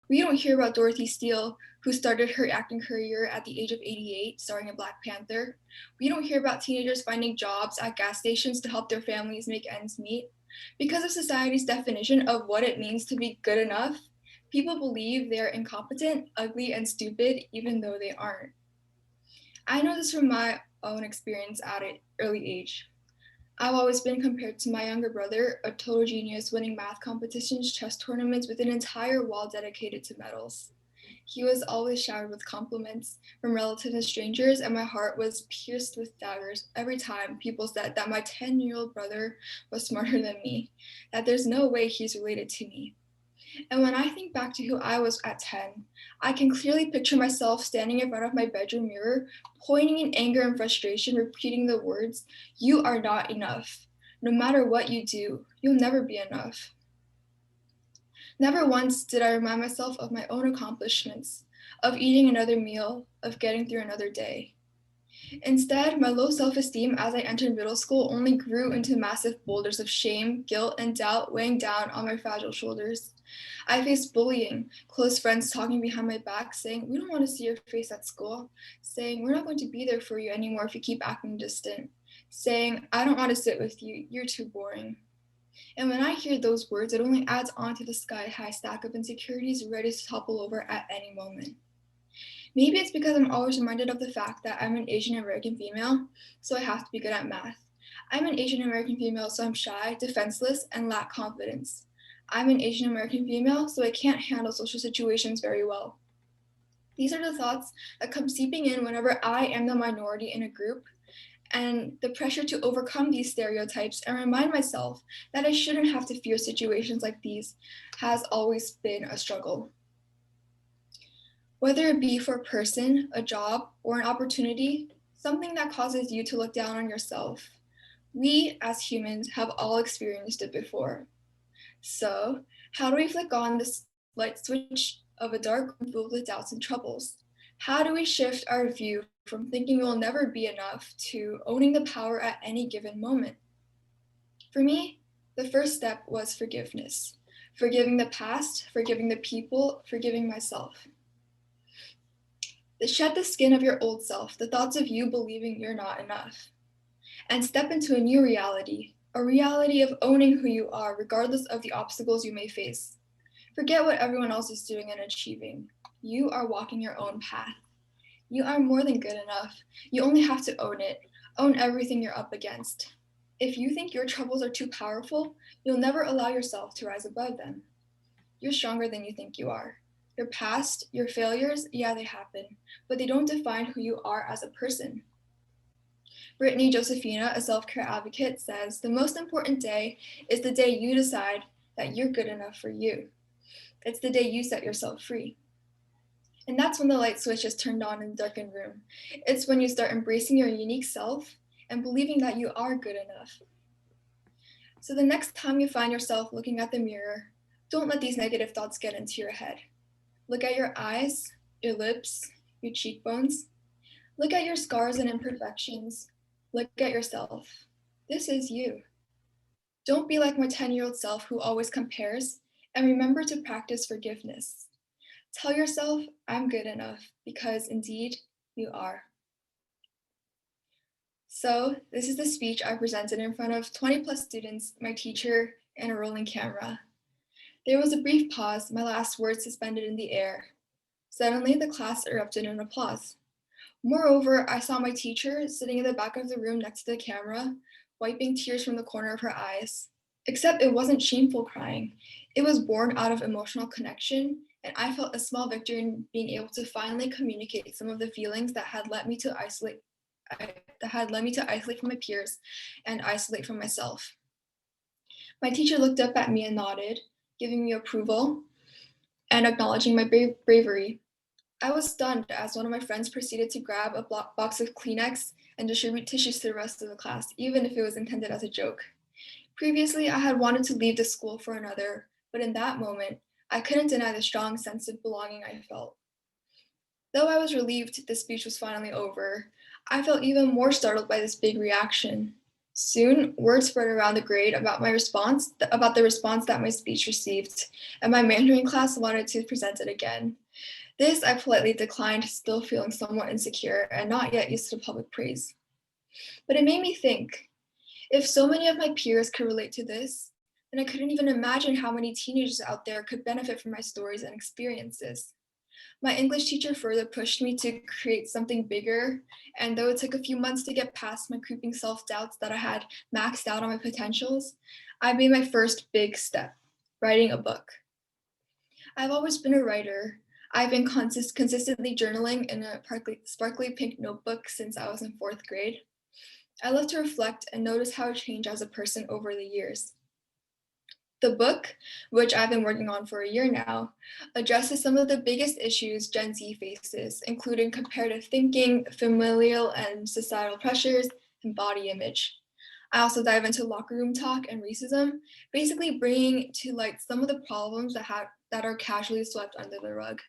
We don't hear about Dorothy Steele, who started her acting career at the age of 88, starring in Black Panther. We don't hear about teenagers finding jobs at gas stations to help their families make ends meet. Because of society's definition of what it means to be good enough, people believe they are incompetent, ugly, and stupid, even though they aren't. I know this from my own experience at an early age. I've always been compared to my younger brother, a total genius winning math competitions, chess tournaments with an entire wall dedicated to medals. He was always showered with compliments from relatives and strangers, and my heart was pierced with daggers every time people said that my 10-year-old brother was smarter than me, that there's no way he's related to me. And when I think back to who I was at 10, I can clearly picture myself standing in front of my bedroom mirror, pointing in anger and frustration, repeating the words, "You are not enough. No matter what you do, you'll never be enough." Never once did I remind myself of my own accomplishments, of eating another meal, of getting through another day. Instead, my low self-esteem as I entered middle school only grew into massive boulders of shame, guilt, and doubt weighing down on my fragile shoulders. I faced bullying, close friends talking behind my back saying, "We don't want to see your face at school," saying, "We're not going to be there for you anymore if you keep acting distant," saying, "I don't want to sit with you, you're too boring." And when I hear those words, it only adds on to the sky-high stack of insecurities ready to topple over at any moment. Maybe it's because I'm always reminded of the fact that I'm an Asian American female, so I have to be good at math. I'm an Asian American female, so I'm shy, defenseless, and lack confidence. I'm an Asian American female, so I can't handle social situations very well. These are the thoughts that come seeping in whenever I am the minority in a group, and the pressure to overcome these stereotypes and remind myself that I shouldn't have to fear situations like these has always been a struggle. Whether it be for a person, a job, or an opportunity, something that causes you to look down on yourself, we as humans have all experienced it before. So, how do we flick on this light switch of a dark room filled with doubts and troubles? How do we shift our view from thinking we'll never be enough to owning the power at any given moment? For me, the first step was forgiveness. Forgiving the past, forgiving the people, forgiving myself. Shed the skin of your old self, the thoughts of you believing you're not enough, and step into a new reality, a reality of owning who you are, regardless of the obstacles you may face. Forget what everyone else is doing and achieving. You are walking your own path. You are more than good enough. You only have to own it, own everything you're up against. If you think your troubles are too powerful, you'll never allow yourself to rise above them. You're stronger than you think you are. Your past, your failures, yeah, they happen, but they don't define who you are as a person. Brittany Josephina, a self-care advocate, says, "The most important day is the day you decide that you're good enough for you. It's the day you set yourself free." And that's when the light switch is turned on in the darkened room. It's when you start embracing your unique self and believing that you are good enough. So the next time you find yourself looking at the mirror, don't let these negative thoughts get into your head. Look at your eyes, your lips, your cheekbones. Look at your scars and imperfections. Look at yourself. This is you. Don't be like my 10-year-old self who always compares, and remember to practice forgiveness. Tell yourself, "I'm good enough," because indeed you are. So, this is the speech I presented in front of 20 plus students, my teacher, and a rolling camera. There was a brief pause, my last words suspended in the air. Suddenly, the class erupted in applause. Moreover, I saw my teacher sitting in the back of the room next to the camera, wiping tears from the corner of her eyes. Except it wasn't shameful crying. It was born out of emotional connection, and I felt a small victory in being able to finally communicate some of the feelings that had led me to isolate from my peers and isolate from myself. My teacher looked up at me and nodded, giving me approval and acknowledging my bravery. I was stunned as one of my friends proceeded to grab a box of Kleenex and distribute tissues to the rest of the class, even if it was intended as a joke. Previously, I had wanted to leave the school for another, but in that moment, I couldn't deny the strong sense of belonging I felt. Though I was relieved the speech was finally over, I felt even more startled by this big reaction. Soon, word spread around the grade about about the response that my speech received, and my Mandarin class wanted to present it again. This I politely declined, still feeling somewhat insecure and not yet used to public praise. But it made me think, if so many of my peers could relate to this, then I couldn't even imagine how many teenagers out there could benefit from my stories and experiences. My English teacher further pushed me to create something bigger, and though it took a few months to get past my creeping self-doubts that I had maxed out on my potentials, I made my first big step, writing a book. I've always been a writer. I've been consistently journaling in a sparkly pink notebook since I was in 4th grade. I love to reflect and notice how I changed as a person over the years. The book, which I've been working on for a year now, addresses some of the biggest issues Gen Z faces, including comparative thinking, familial and societal pressures, and body image. I also dive into locker room talk and racism, basically bringing to light some of the problems that are casually swept under the rug.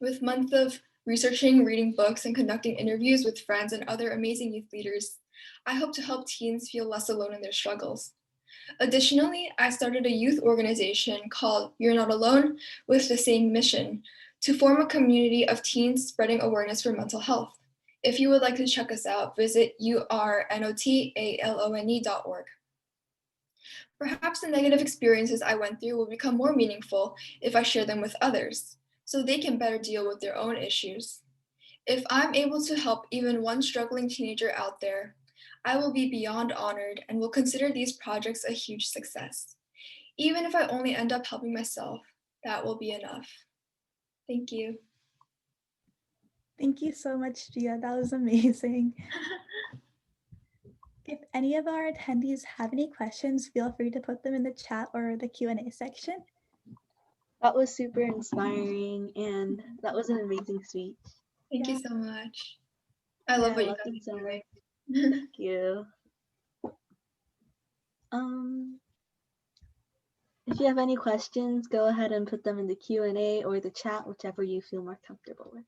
With months of researching, reading books, and conducting interviews with friends and other amazing youth leaders, I hope to help teens feel less alone in their struggles. Additionally, I started a youth organization called You're Not Alone with the same mission, to form a community of teens spreading awareness for mental health. If you would like to check us out, visit urnotalone.org. Perhaps the negative experiences I went through will become more meaningful if I share them with others, so they can better deal with their own issues. If I'm able to help even one struggling teenager out there, I will be beyond honored and will consider these projects a huge success. Even if I only end up helping myself, that will be enough. Thank you. Thank you so much, Gia. That was amazing. If any of our attendees have any questions, feel free to put them in the chat or the Q&A section. That was super inspiring, and that was an amazing speech. Thank you so much. I love what you guys are doing. Thank you. If you have any questions, go ahead and put them in the Q&A or the chat, whichever you feel more comfortable with.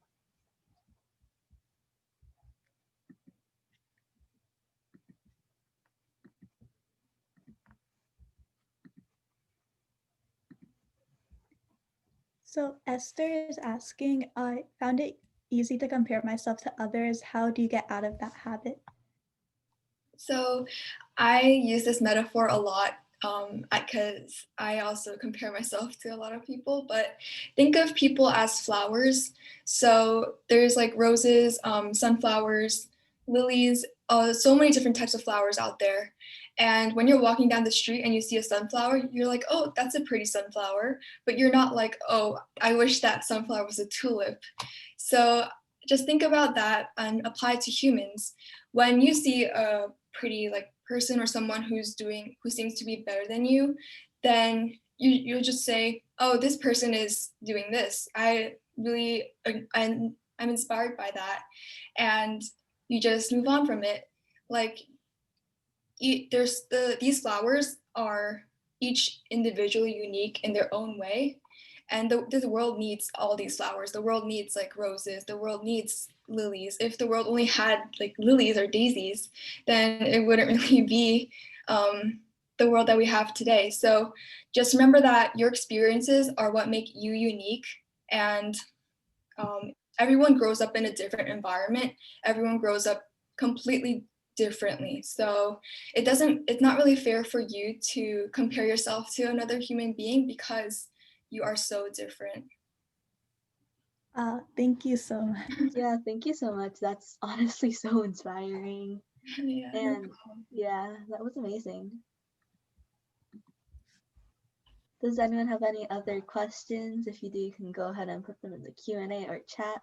So Esther is asking, I found it easy to compare myself to others. How do you get out of that habit? So I use this metaphor a lot because I also compare myself to a lot of people, but think of people as flowers. So there's like roses, sunflowers, lilies, so many different types of flowers out there. And when you're walking down the street and you see a sunflower, you're like, oh, that's a pretty sunflower. But you're not like, oh, I wish that sunflower was a tulip. So just think about that and apply it to humans. When you see a pretty like person or someone who seems to be better than you, then you'll just say, oh, this person is doing this. I'm inspired by that. And you just move on from it. Like these flowers are each individually unique in their own way. And the world needs all these flowers. The world needs like roses. The world needs lilies. If the world only had like lilies or daisies, then it wouldn't really be the world that we have today. So just remember that your experiences are what make you unique. And everyone grows up in a different environment. Everyone grows up completely differently. So it's not really fair for you to compare yourself to another human being because you are so different. Thank you so much. Yeah, thank you so much. That's honestly so inspiring. Yeah, And yeah, that was amazing. Does anyone have any other questions? If you do, you can go ahead and put them in the Q&A or chat.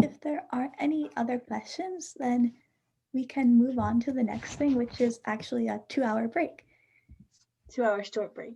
If there aren't any other questions, then we can move on to the next thing, which is actually a 2-hour break. 2-hour short break.